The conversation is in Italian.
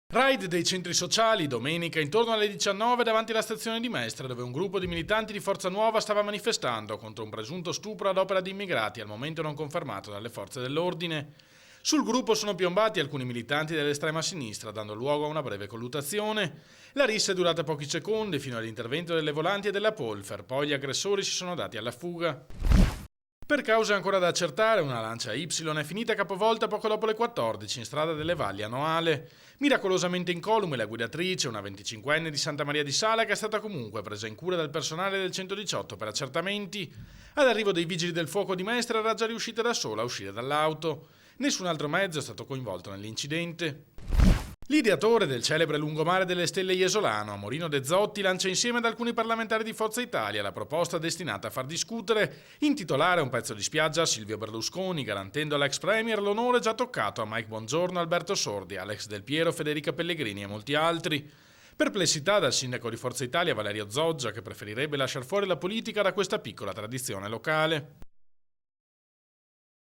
Raid dei centri sociali, domenica intorno alle 19 davanti alla stazione di Mestre, dove un gruppo di militanti di Forza Nuova stava manifestando contro un presunto stupro ad opera di immigrati, al momento non confermato dalle forze dell'ordine. Sul gruppo sono piombati alcuni militanti dell'estrema sinistra, dando luogo a una breve colluttazione. La rissa è durata pochi secondi, fino all'intervento delle volanti e della Polfer, poi gli aggressori si sono dati alla fuga. Per cause ancora da accertare, una Lancia Y è finita capovolta poco dopo le 14 in strada delle Valli a Noale. Miracolosamente incolume la guidatrice, una 25enne di Santa Maria di Sala, che è stata comunque presa in cura dal personale del 118 per accertamenti. All'arrivo dei vigili del fuoco di Mestre era già riuscita da sola a uscire dall'auto. Nessun altro mezzo è stato coinvolto nell'incidente. L'ideatore del celebre lungomare delle stelle iesolano, Amorino De Zotti, lancia insieme ad alcuni parlamentari di Forza Italia la proposta destinata a far discutere, intitolare un pezzo di spiaggia a Silvio Berlusconi, garantendo all'ex premier l'onore già toccato a Mike Bongiorno, Alberto Sordi, Alex Del Piero, Federica Pellegrini e molti altri. Perplessità dal sindaco di Forza Italia Valerio Zoggia, che preferirebbe lasciar fuori la politica da questa piccola tradizione locale.